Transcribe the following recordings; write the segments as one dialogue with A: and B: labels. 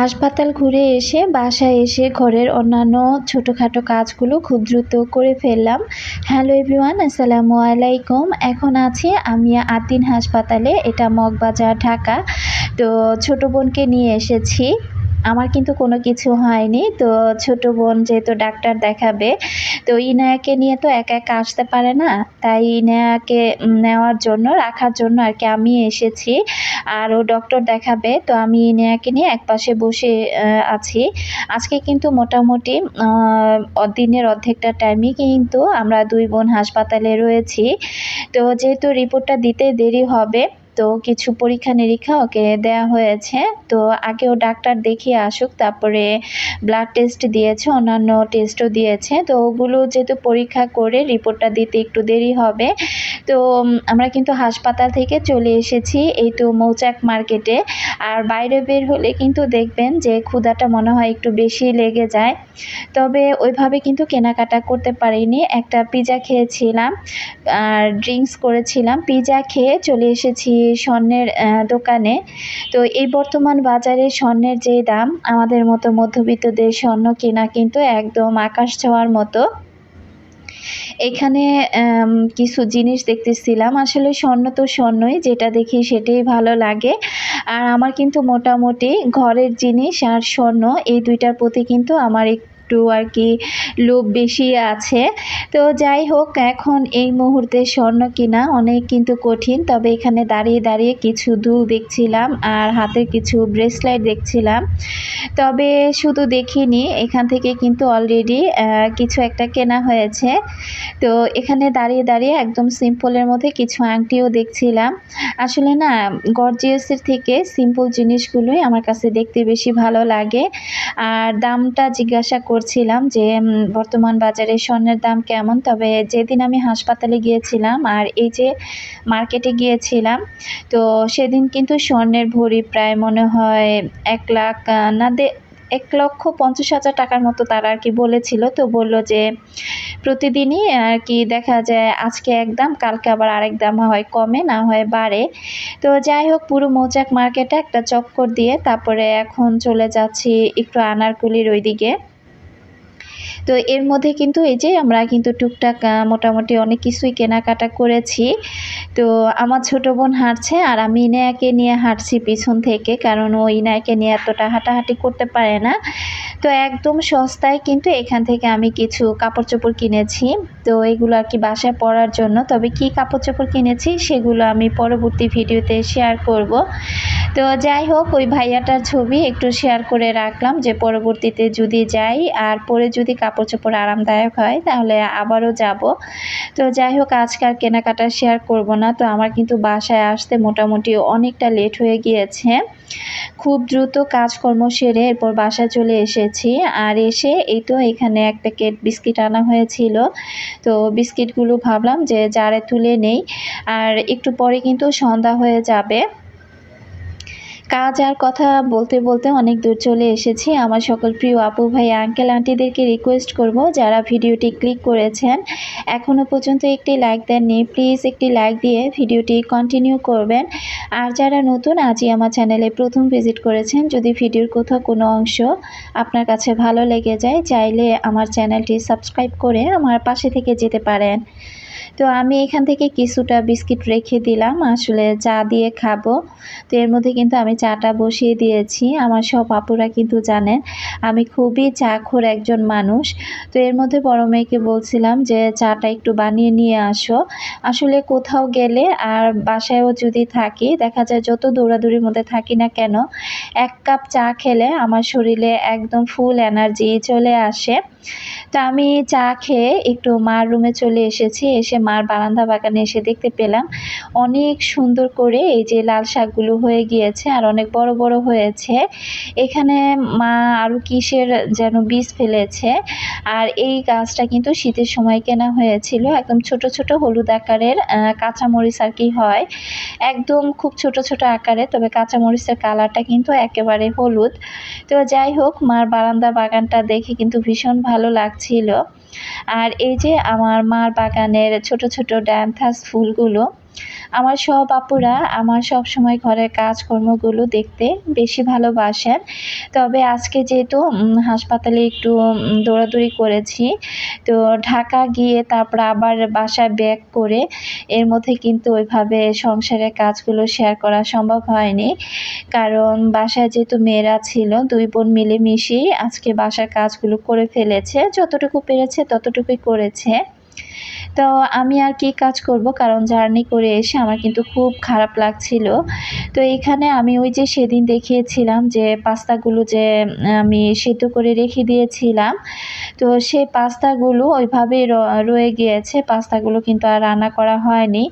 A: হাসপাতাল ঘুরে এসে বাসায় এসে ঘরের অন্যান্য ছোটোখাটো কাজগুলো খুব দ্রুত করে ফেললাম। হ্যালো এভরিওয়ান, আসসালামু আলাইকুম। এখন আছি আমি আতিন হাসপাতালে, এটা মগবাজার, ঢাকা। তো ছোট বোনকে নিয়ে এসেছি। আমার কিন্তু কোনো কিছু হয়নি। তো ছোট বোন যেহেতু ডাক্তার দেখাবে, তো ইনায়াকে নিয়ে তো একা একা আসতে পারে না, তাই ইনায়াকে নেওয়ার জন্য, রাখার জন্য আর কি আমি এসেছি। আর ও ডক্টর দেখাবে, তো আমি ইনায়াকে নিয়ে একপাশে বসে আছি। আজকে কিন্তু মোটামুটি দিনের অর্ধেকটা টাইমই কিন্তু আমরা দুই বোন হাসপাতালে রয়েছি। তো যেহেতু রিপোর্টটা দিতে দেরি হবে, তো কিছু পরীক্ষা নিরীক্ষা ওকে দেয়া হয়েছে। তো আগেও ডাক্তার দেখিয়ে আসুক, তারপরে ব্লাড টেস্ট দিয়েছে, অন্যান্য টেস্টও দিয়েছে। তো ওগুলো যেহেতু পরীক্ষা করে রিপোর্টটা দিতে একটু দেরি হবে। তো আমরা কিন্তু হাসপাতাল থেকে চলে এসেছি এই তো মৌচাক মার্কেটে। আর বাইরে বের হলে কিন্তু দেখবেন যে ক্ষুধাটা মনে হয় একটু বেশি লেগে যায়। তবে ওইভাবে কিন্তু কেনাকাটা করতে পারিনি। একটা পিৎজা খেয়েছিলাম আর ড্রিঙ্কস করেছিলাম। পিৎজা খেয়ে চলে এসেছি স্বর্ণের দোকানে। তো এই বর্তমান বাজারে স্বর্ণের যে দাম, আমাদের মতো মধ্যবিত্তদের স্বর্ণ কেনা কিন্তু একদম আকাশ ছোঁয়ার মতো। এখানে কিছু জিনিস দেখতেছিলাম। আসলে স্বর্ণ তো স্বর্ণই, যেটা দেখি সেটাই ভালো লাগে। আর আমার কিন্তু মোটামুটি ঘরের জিনিস আর স্বর্ণ, এই দুইটার প্রতি কিন্তু আমার একটু আর কি লোভ বেশি আছে। তো যাই হোক, এখন এই মুহূর্তে স্বর্ণ কিনা অনেক কিন্তু কঠিন। তবে এখানে দাঁড়িয়ে দাঁড়িয়ে কিছু দুল দেখছিলাম আর হাতের কিছু ব্রেসলেট দেখছিলাম। তবে শুধু দেখিনি, এখান থেকে কিন্তু অলরেডি কিছু একটা কেনা হয়েছে। তো এখানে দাঁড়িয়ে দাঁড়িয়ে একদম সিম্পলের মধ্যে কিছু আংটিও দেখছিলাম। আসলে না, গর্জিয়াসের থেকে সিম্পল জিনিসগুলোই আমার কাছে দেখতে বেশি ভালো লাগে। আর দামটা জিজ্ঞাসা করছিলাম যে বর্তমান বাজারে স্বর্ণের দাম কেমন। তবে যেদিন আমি হাসপাতালে গিয়েছিলাম আর এই যে মার্কেটে গিয়েছিলাম, তো সেদিন কিন্তু স্বর্ণের ভরি প্রায় মনে হয় 1,50,000 টাকার মতো তারা আর কি বলেছিল। তো বললো যে প্রতিদিনই আর কি দেখা যায়, আজকে এক দাম, কালকে আবার আরেক দাম হয় কমে, না হয় বাড়ে। তো যাই হোক, পুরো মৌচাক মার্কেটে একটা চক্কর দিয়ে তারপরে এখন চলে যাচ্ছি একটু আনারকুলির ওইদিকে। তো এর মধ্যে কিন্তু এই যে আমরা কিন্তু টুকটাক মোটামুটি অনেক কিছুই কেনাকাটা করেছি। তো আমার ছোট বোন হাঁটছে আর আমি ইনায়াকে নিয়ে হাঁটছি পিছন থেকে, কারণ ও ইনায়াকে নিয়ে এতটা হাঁটাহাঁটি করতে পারে না। তো একদম সস্তায় কিন্তু এখান থেকে আমি কিছু কাপড় চোপড় কিনেছি। তো এগুলো আর কি বাসায় পরার জন্য। তবে কি কাপড় চোপড় কিনেছি সেগুলো আমি পরবর্তী ভিডিওতে শেয়ার করব। তো যাই হোক, ওই ভাইয়াটার ছবি একটু শেয়ার করে রাখলাম, যে পরবর্তীতে যদি যাই আর পরে যদি কাপড় চোপড় আরামদায়ক হয় তাহলে আবারও যাব। তো যাই হোক, আজকাল কেনাকাটা শেয়ার করব না। তো আমার কিন্তু বাসায় আসতে মোটামুটি অনেকটা লেট হয়ে গিয়েছে। খুব দ্রুত কাজকর্ম সেরে এরপর বাসায় চলে এসেছি। আর এসে এই তো এখানে এক প্যাকেট বিস্কিট আনা হয়েছিল। তো বিস্কিটগুলো ভাবলাম যে জারে তুলে নেই, আর একটু পরে কিন্তু সন্ধ্যা হয়ে যাবে। কাজ আর কথা বলতে বলতে অনেক দূর চলে এসেছি। আমার সকল প্রিয় আপু ভাই আঙ্কেল আন্টিদেরকে রিকোয়েস্ট করব, যারা ভিডিওটি ক্লিক করেছেন এখনও পর্যন্ত একটি লাইক দেননি, প্লিজ একটি লাইক দিয়ে ভিডিওটি কন্টিনিউ করবেন। আর যারা নতুন, আজই আমার চ্যানেলে প্রথম ভিজিট করেছেন, যদি ভিডিওর কোথাও কোনো অংশ আপনার কাছে ভালো লেগে যায়, চাইলে আমার চ্যানেলটি সাবস্ক্রাইব করে আমার পাশে থেকে যেতে পারেন। তো আমি এখান থেকে কিছুটা বিস্কিট রেখে দিলাম, আসলে চা দিয়ে খাবো। তো এর মধ্যে কিন্তু আমি চাটা বসিয়ে দিয়েছি। আমার সব আপুরা কিন্তু জানেন আমি খুবই চাখোর একজন মানুষ। তো এর মধ্যে বড় মেয়েকে বলছিলাম যে চাটা একটু বানিয়ে নিয়ে আসো। আসলে কোথাও গেলে আর বাসায়ও যদি থাকি, দেখা যায় যত দৌড়াদৌড়ির মধ্যে থাকি না কেন, এক কাপ চা খেলে আমার শরীরে একদম ফুল এনার্জি চলে আসে। তো আমি চা খেয়ে একটু মার রুমে চলে এসেছি। এসে মার বারান্দা বাগানে এসে দেখতে পেলাম অনেক সুন্দর করে এই যে লাল শাকগুলো হয়ে গিয়েছে আর অনেক বড় বড় হয়েছে। এখানে মা আরও কিসের যেন বীজ ফেলেছে। আর এই গাছটা কিন্তু শীতের সময় কেনা হয়েছিল। একদম ছোট ছোট হলুদ আকারের কাঁচামরিচ আর কি হয়, একদম খুব ছোট ছোট আকারে, তবে কাঁচামরিচের কালারটা কিন্তু একেবারে হলুদ। তো যাই হোক, মার বারান্দা বাগানটা দেখে কিন্তু ভীষণ ভালো লাগছিল। আর এই যে আমার মার বাগানের ছোট ছোট ডায়ান্থাস ফুলগুলো, আমার সব আপুরা আমার সবসময় ঘরের কাজকর্মগুলো দেখতে বেশি ভালোবাসেন। তবে আজকে যেহেতু হাসপাতালে একটু দৌড়াদৌড়ি করেছি, তো ঢাকা গিয়ে তারপর আবার বাসায় ব্যাক করে এর মধ্যে কিন্তু ওইভাবে সংসারের কাজগুলো শেয়ার করা সম্ভব হয়নি। কারণ বাসায় যেহেতু মেয়েরা ছিল, ২ বোন মিলেমিশেই আজকে বাসার কাজগুলো করে ফেলেছে। যতটুকু পেরেছে ততটুকুই করেছে। তো আমি আর কি কাজ করব, কারণ জার্নি করে এসে আমার কিন্তু খুব খারাপ লাগছিল। তো এখানে আমি ওই যে সেদিন দেখিয়েছিলাম যে পাস্তাগুলো যে আমি সেদ্ধ করে রেখে দিয়েছিলাম, তো সেই পাস্তাগুলো ওইভাবেই রয়ে গিয়েছে। পাস্তাগুলো কিন্তু আর রান্না করা হয়নি।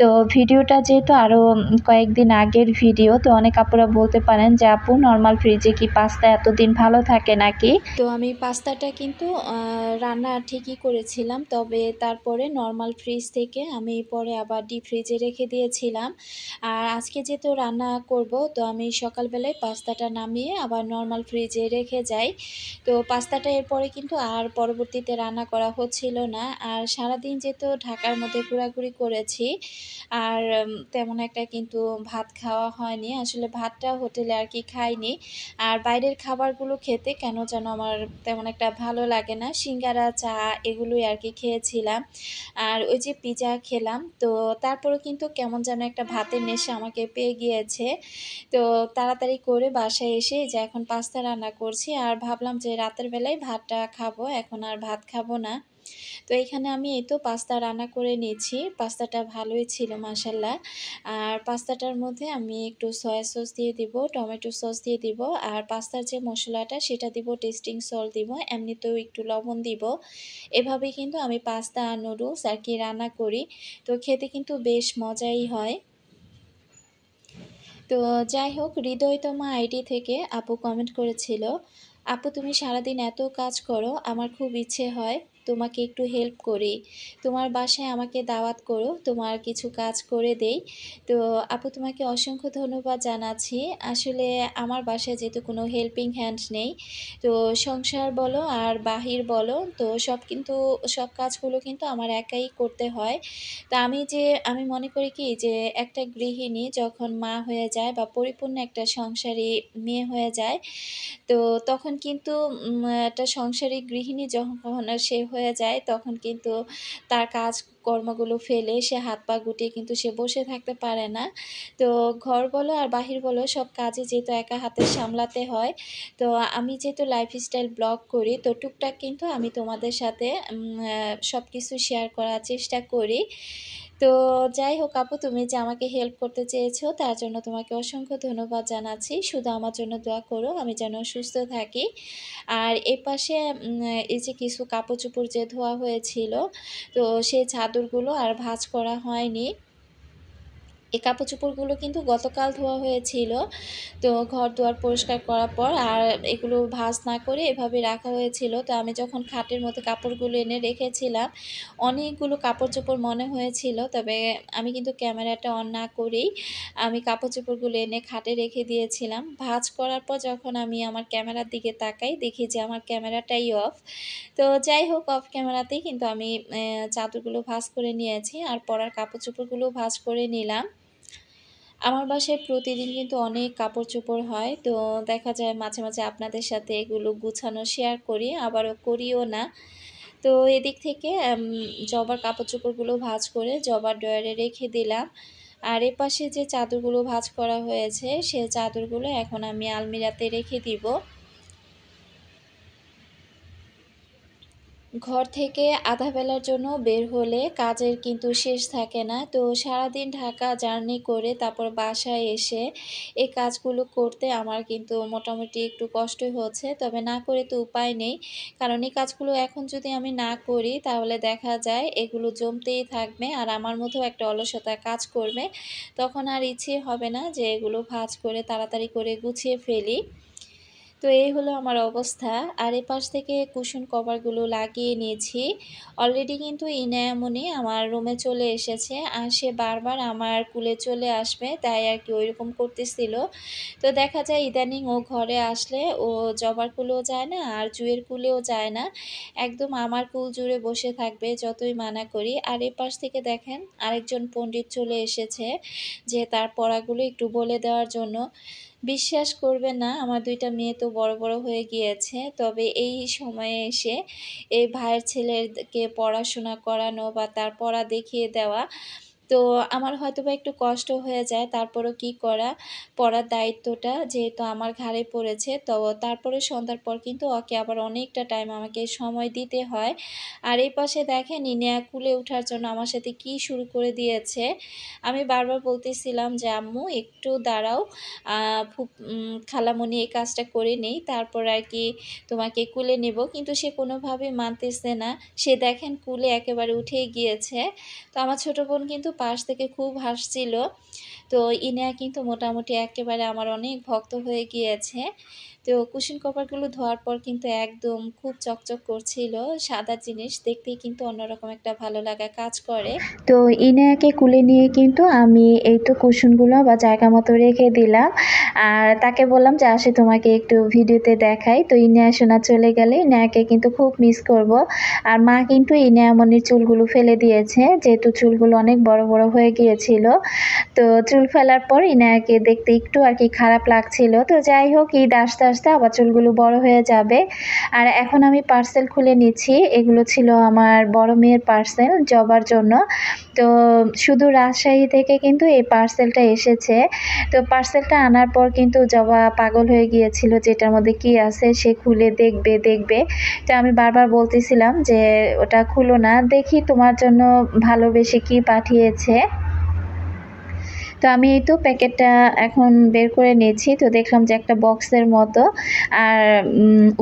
A: তো ভিডিওটা যেহেতু আরও কয়েকদিন আগের ভিডিও, তো অনেক আপুরা বলতে পারেন যে আপু নর্মাল ফ্রিজে কি পাস্তা এতদিন ভালো থাকে নাকি? তো আমি পাস্তাটা কিন্তু রান্না ঠিকই করেছিলাম, তবে তারপরে নর্মাল ফ্রিজ থেকে আমি পরে আবার ডিপ ফ্রিজে রেখে দিয়েছিলাম। আর আজকে যেহেতু রান্না করব, তো আমি সকালবেলায় পাস্তাটা নামিয়ে আবার নর্মাল ফ্রিজে রেখে যাই। তো পাস্তাটা এরপরে কিন্তু আর পরবর্তীতে রান্না করা হচ্ছিল না। আর সারাদিন যেহেতু ঢাকার মধ্যে ঘোরাঘুরি করেছি, আর তেমন একটা কিন্তু ভাত খাওয়া হয়নি। আসলে ভাতটা হোটেলে আর কি খাইনি। আর বাইরের খাবারগুলো খেতে কেন যেন আমার তেমন একটা ভালো লাগে না। সিঙ্গারা, চা এগুলোই আর কি খেয়েছিলাম। আর ওই যে পিজা খেলাম, তো তারপরেও কিন্তু কেমন যেন একটা ভাতের নেশা আমাকে পেয়ে গিয়েছে। তো তাড়াতাড়ি করে বাসায় এসে যে এখন পাস্তা রান্না করছি, আর ভাবলাম যে রাতের বেলায় ভাতটা খাবো, এখন আর ভাত খাবো না। তো এখানে আমি এই তো পাস্তা রান্না করে নিয়েছি। পাস্তাটা ভালোই ছিল মাশাআল্লাহ। আর পাস্তাটার মধ্যে আমি একটু সয়া সস দিয়ে দিব, টমেটো সস দিয়ে দিব, আর পাস্তার যে মশলাটা সেটা দিব, টেস্টিং সল্ট দিব, এমনিতেও একটু লবণ দিব। এভাবেই কিন্তু আমি পাস্তা আর নুডলস আর কি রান্না করি। তো খেতে কিন্তু বেশ মজাই হয়। তো যাই হোক, হৃদয়তমা আইডি থেকে আপু কমেন্ট করেছিল, আপু তুমি সারাদিন এত কাজ করো, আমার খুব ইচ্ছে হয় তোমাকে একটু হেল্প করি, তোমার বাসায় আমাকে দাওয়াত করো, তোমার কিছু কাজ করে দেই। তো আপু তোমাকে অসংখ্য ধন্যবাদ জানাচ্ছি। আসলে আমার বাসায় যেহেতু কোনো হেল্পিং হ্যান্ড নেই, তো সংসার বলো আর বাহির বলো, তো সব কাজগুলো কিন্তু আমার একাই করতে হয়। তা আমি মনে করি কি যে একটা গৃহিণী যখন মা হয়ে যায় বা পরিপূর্ণ একটা সংসারী মেয়ে হয়ে যায়, তো তখন কিন্তু একটা সংসারী গৃহিণী যখন সে হয়ে যায়, তখন কিন্তু তার কাজকর্মগুলো ফেলে সে হাত পা গুটিয়ে কিন্তু সে বসে থাকতে পারে না। তো ঘর বলো আর বাহির বলো, সব কাজই যেহেতু একা হাতে সামলাতে হয়, তো আমি যেহেতু লাইফস্টাইল ব্লগ করি, তো টুকটাক কিন্তু আমি তোমাদের সাথে সব কিছু শেয়ার করার চেষ্টা করি। তো যাই হোক আপু, তুমি যে আমাকে হেল্প করতে চেয়েছো তার জন্য তোমাকে অসংখ্য ধন্যবাদ জানাচ্ছি। শুধু আমার জন্য দোয়া করো আমি যেন সুস্থ থাকি। আর এপাশে এই যে কিছু কাপড়-চোপড় যে ধোয়া হয়েছিল, তো সেই চাদরগুলো আর ভাঁজ করা হয়নি। এই কাপড়-চোপড়গুলো কিন্তু গতকাল ধোয়া হয়েছিল। তো ঘর-দুয়ার পরিষ্কার করার পর আর এগুলো ভাঁজ না করে এভাবে রাখা হয়েছিল। তো আমি যখন খাটের মধ্যে কাপড়গুলো এনে রেখেছিলাম, অনেকগুলো কাপড়-চোপড় মনে হয়েছিল। তবে আমি কিন্তু ক্যামেরাটা অন না করেই আমি কাপড়-চোপড়গুলো এনে খাটে রেখে দিয়েছিলাম। ভাঁজ করার পর যখন আমি আমার ক্যামেরার দিকে তাকাই, দেখি যে আমার ক্যামেরাটাই অফ। তো যাই হোক, অফ ক্যামেরাতেই কিন্তু আমি চাদরগুলো ভাঁজ করে নিয়েছি, আর পরার কাপড়-চোপড়গুলোও ভাঁজ করে নিলাম। আমার বাসায় প্রতিদিন কিন্তু অনেক কাপড়-চোপড় হয়। তো দেখা যায় মাঝে, মাঝে আপনাদের সাথে এগুলো গুছানো শেয়ার করি, আবারও করিও না। তো এদিক থেকে জবার কাপড়-চোপড়গুলো ভাঁজ করে জবার ড্রয়ারে রেখে দিলাম। আর এপাশে যে চাদরগুলো ভাঁজ করা হয়েছে, সে চাদরগুলো এখন আমি আলমিরাতে রেখে দিব। ঘর থেকে আধা বেলার জন্য বের হলে কাজের কিন্তু শেষ থাকে না। তো সারাদিন ঢাকা জার্নি করে তারপর বাসায় এসে এই কাজগুলো করতে আমার কিন্তু মোটামুটি একটু কষ্টই হচ্ছে। তবে না করে তো উপায় নেই। কারণ এই কাজগুলো এখন যদি আমি না করি তাহলে দেখা যায় এগুলো জমতেই থাকবে, আর আমার মধ্যেও একটা অলসতা কাজ করবে। তখন আর ইচ্ছে হবে না যে এগুলো ভাঁজ করে তাড়াতাড়ি করে গুছিয়ে ফেলি। তো এই হলো আমার অবস্থা। আর এপাশ থেকে কুশন কভারগুলো লাগিয়ে নিয়েছি। অলরেডি কিন্তু ইনায়ামনি আমার রুমে চলে এসেছে। আর সে বারবার আমার কুলে চলে আসবে, তাই আর কি ওইরকম করতেছিল। তো দেখা যায় ইদানিং ও ঘরে আসলে ও জবার কুলেও যায় না আর জুঁয়ের কুলেও যায় না। একদম আমার কুল জুড়ে বসে থাকবে যতই মানা করি। আর এপাশ থেকে দেখেন আরেকজন পণ্ডিত চলে এসেছে যে তার পড়াগুলো একটু বলে দেওয়ার জন্য। বিশ্বাস করবেন না, আমার ২ টা মেয়ে তো বড়, বড় হয়ে গিয়েছে। তবে এই সময়ে এসে এই ভাইয়ের ছেলেকে পড়াশোনা করানো বা তার পড়া দেখিয়ে দেওয়া, তো আমার হয়তোবা একটু কষ্ট হয়ে যায়। তারপরেও কি করা, পড়ার দায়িত্বটা যেহেতু আমার ঘাড়ে পড়েছে, তো তারপরে সন্ধ্যার পর কিন্তু ওকে আবার অনেকটা টাইম আমাকে সময় দিতে হয়। আর এই পাশে দেখেন ইনিয়া কুলে ওঠার জন্য আমার সাথে কি শুরু করে দিয়েছে। আমি বারবার বলতেছিলাম যে, "আম্মু একটু দাঁড়াও, খালামণি এই কাজটা করে নেই, তারপর আর কি তোমাকে কুলে নেব।" কিন্তু সে কোনোভাবেই মানতেছে না। সে দেখেন কুলে একেবারে উঠেই গিয়েছে। তো আমার ছোট বোন কিন্তু পাশ থেকে খুব হাসছিল। তো ইনিয়া কিন্তু মোটামুটি একেবারে আমার অনেক ভক্ত হয়ে গিয়েছে। তো কুশন কভারগুলো ধোয়ার পর কিন্তু একদম খুব চকচক করছিল। সাদা জিনিস দেখতেই কিন্তু অন্যরকম একটা ভালো লাগা কাজ করে। তো ইনায়াকে কুলে নিয়ে কিন্তু আমি এই তো কুশনগুলো বা জায়গা মতো রেখে দিলাম। আর তাকে বললাম যে, "আসে তোমাকে একটু ভিডিওতে দেখাই।" তো ইনায়া সোনা চলে গেলে ইনায়াকে কিন্তু খুব মিস করব। আর মা কিন্তু ইনায়ামনির চুলগুলো ফেলে দিয়েছে, যেহেতু চুলগুলো অনেক বড়, বড় হয়ে গিয়েছিল। তো চুল ফেলার পর ইনায়াকে দেখতে একটু আর কি খারাপ লাগছিল। তো যাই হোক, ঈদ আসতে, আসতে আবার চুলগুলো বড় হয়ে যাবে। আর এখন আমি পার্সেল খুলে নিচ্ছি। এগুলো ছিল আমার বড় মেয়ের পার্সেল জবার জন্য। তো শুধু রাজশাহী থেকে কিন্তু এই পার্সেলটা এসেছে। তো পার্সেলটা আনার পর কিন্তু জবা পাগল হয়ে গিয়েছিল যে এটার মধ্যে কি আছে সে খুলে দেখবে, দেখবে। তো আমি বারবার বলতেছিলাম যে, "ওটা খুলো না। দেখি তোমার জন্য ভালোবেসে কি পাঠিয়েছে।" তো আমি এই তো প্যাকেটটা এখন বের করে নিয়েছি। তো দেখলাম যে একটা বক্সের মতো, আর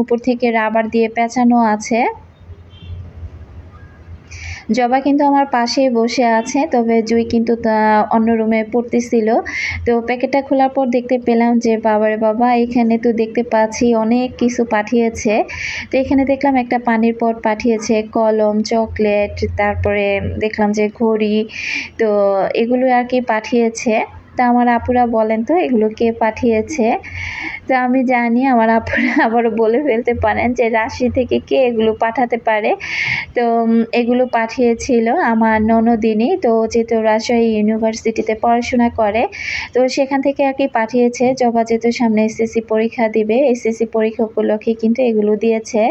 A: উপর থেকে রাবার দিয়ে পেঁচানো আছে। জবা কিন্তু আমার পাশেই বসে আছে। তবে জুঁই কিন্তু অন্য রুমে পড়তেছিল। তো প্যাকেটটা খোলার পর দেখতে পেলাম যে বাবারে বাবা! এখানে তো দেখতে পাচ্ছি অনেক কিছু পাঠিয়েছে। তো এখানে দেখলাম একটা পানির পট পাঠিয়েছে, কলম, চকলেট, তারপরে দেখলাম যে ঘড়ি। তো এগুলো আর কি পাঠিয়েছে। তা আমার আপুরা বলেন তো এগুলো কে পাঠিয়েছে? তো আমি জানি আমার আপুরা আবারও বলে ফেলতে পারেন যে রাজশাহী থেকে কে এগুলো পাঠাতে পারে। তো এগুলো পাঠিয়েছিল আমার ননদিনী। তো যেহেতু রাজশাহী ইউনিভার্সিটিতে পড়াশোনা করে, তো সেখান থেকে আর কি পাঠিয়েছে। জবা যেহেতু সামনে এসএসসি পরীক্ষা দিবে, এসএসসি পরীক্ষা উপলক্ষে কিন্তু এগুলো দিয়েছে।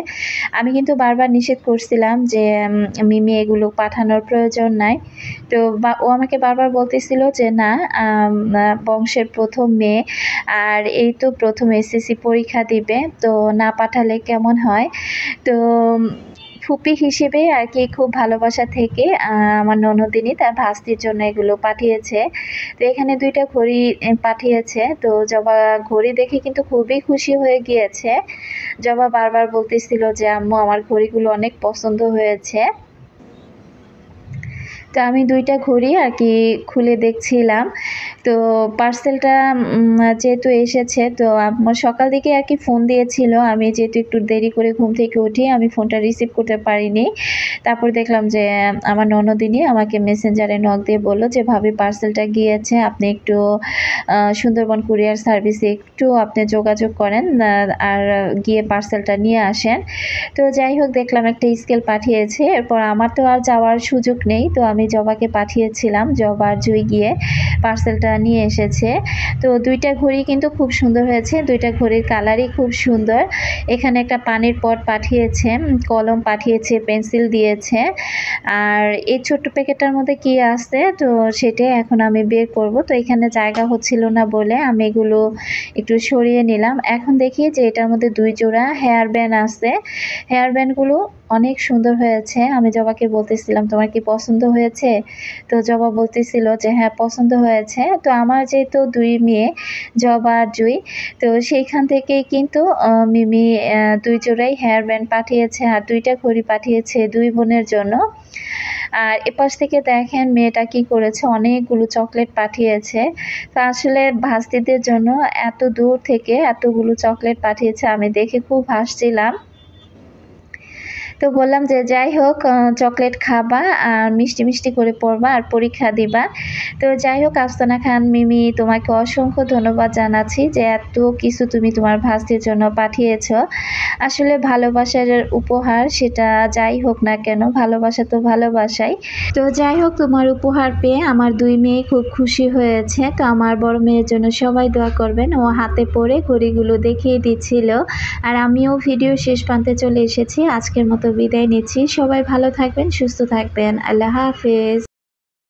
A: আমি কিন্তু বারবার নিষেধ করছিলাম যে, "মিমি এগুলো পাঠানোর প্রয়োজন নাই।" তো ও আমাকে বারবার বলতেছিল যে, "না, বংশের ১ম মেয়ে, আর এই তো ১ম এসএসসি পরীক্ষা দিবে, তো না পাঠালে কেমন হয়?" তো ফুপি হিসেবে আর কি খুব ভালোবাসা থেকে আমার ননদিনী তার ভাস্তির জন্য এগুলো পাঠিয়েছে। তো এখানে ২ টা ঘড়ি পাঠিয়েছে। তো জবা ঘড়ি দেখে কিন্তু খুবই খুশি হয়ে গিয়েছে। জবা বারবার বলতেছিল যে, "আম্মু আমার ঘড়িগুলো অনেক পছন্দ হয়েছে।" তো আমি ২ টা ঘড়ি আর কি খুলে দেখছিলাম। তো পার্সেলটা যেহেতু এসেছে, তো আমার সকাল দিকে আর কি ফোন দিয়েছিল। আমি যেহেতু একটু দেরি করে ঘুম থেকে উঠি, আমি ফোনটা রিসিভ করতে পারিনি। তারপর দেখলাম যে আমার ননদিনী আমাকে মেসেঞ্জারে নক দিয়ে বলল যে, "ভাবি পার্সেলটা গিয়েছে। আপনি একটু সুন্দরবন কুরিয়ার সার্ভিসে একটু আপনি যোগাযোগ করেন, আর গিয়ে পার্সেলটা নিয়ে আসেন।" তো যাই হোক, দেখলাম একটা স্কেল পাঠিয়েছে। এরপর আমার তো আর যাওয়ার সুযোগ নেই। তো আমি জবাকে পাঠিয়েছিলাম। জবা আর জুঁই গিয়ে পার্সেলটা নিয়ে এসেছে। তো ২ টা ঘড়ি কিন্তু খুব সুন্দর হয়েছে। ২ টা ঘড়ির কালারই খুব সুন্দর। এখানে একটা পানির পট পাঠিয়েছে, কলম পাঠিয়েছে, পেন্সিল দিয়েছে। আর এই ছোট্ট প্যাকেটটার মধ্যে কি আছে তো সেটাই এখন আমি বের করব। তো এখানে জায়গা হচ্ছিল না বলে আমি এগুলো একটু সরিয়ে নিলাম। এখন দেখি যে এটার মধ্যে ২ জোড়া হেয়ার ব্যান্ড আছে। হেয়ার ব্যান্ডগুলো অনেক সুন্দর হয়েছে। আমি জবাকে বলতেছিলাম, "তোমার কি পছন্দ হয়েছে?" তো জবা বলতেছিল যে, "হ্যাঁ, পছন্দ হয়েছে।" তো আমার যেহেতু ২ মেয়ে, জবা আর জুঁই, তো সেইখান থেকেই কিন্তু মিমি ২ জোড়াই হেয়ার ব্যান্ড পাঠিয়েছে আর ২ টা ঘড়ি পাঠিয়েছে ২ বোনের জন্য। আর এপাশ থেকে দেখেন মেয়েটা কি করেছে, অনেকগুলো চকলেট পাঠিয়েছে। তো আসলে ভাস্তিদের জন্য এত দূর থেকে এতগুলো চকলেট পাঠিয়েছে, আমি দেখে খুব হাসছিলাম। তো বললাম যে যাই হোক চকলেট খাবা আর মিষ্টি মিষ্টি করে পড়বা আর পরীক্ষা দিবা। তো যাই হোক আফসানা খান মিমি, তোমাকে অসংখ্য ধন্যবাদ জানাচ্ছি যে এত কিছু তুমি তোমার ভাস্তির জন্য পাঠিয়েছ। আসলে ভালোবাসার উপহার সেটা যাই হোক না কেন, ভালোবাসা তো ভালোবাসাই। তো যাই হোক তোমার উপহার পেয়ে আমার 2 মেয়ে খুব খুশি হয়েছে। তো আমার বড় মেয়ের জন্য সবাই দোয়া করবেন। ও হাতে পড়ে ঘড়িগুলো দেখিয়ে দিচ্ছিল। আর আমিও ভিডিও শেষ প্রান্তে চলে এসেছি। আজকের মতো বিদায় নিচ্ছি। সবাই ভালো থাকবেন, সুস্থ থাকবেন। আল্লাহ হাফেজ।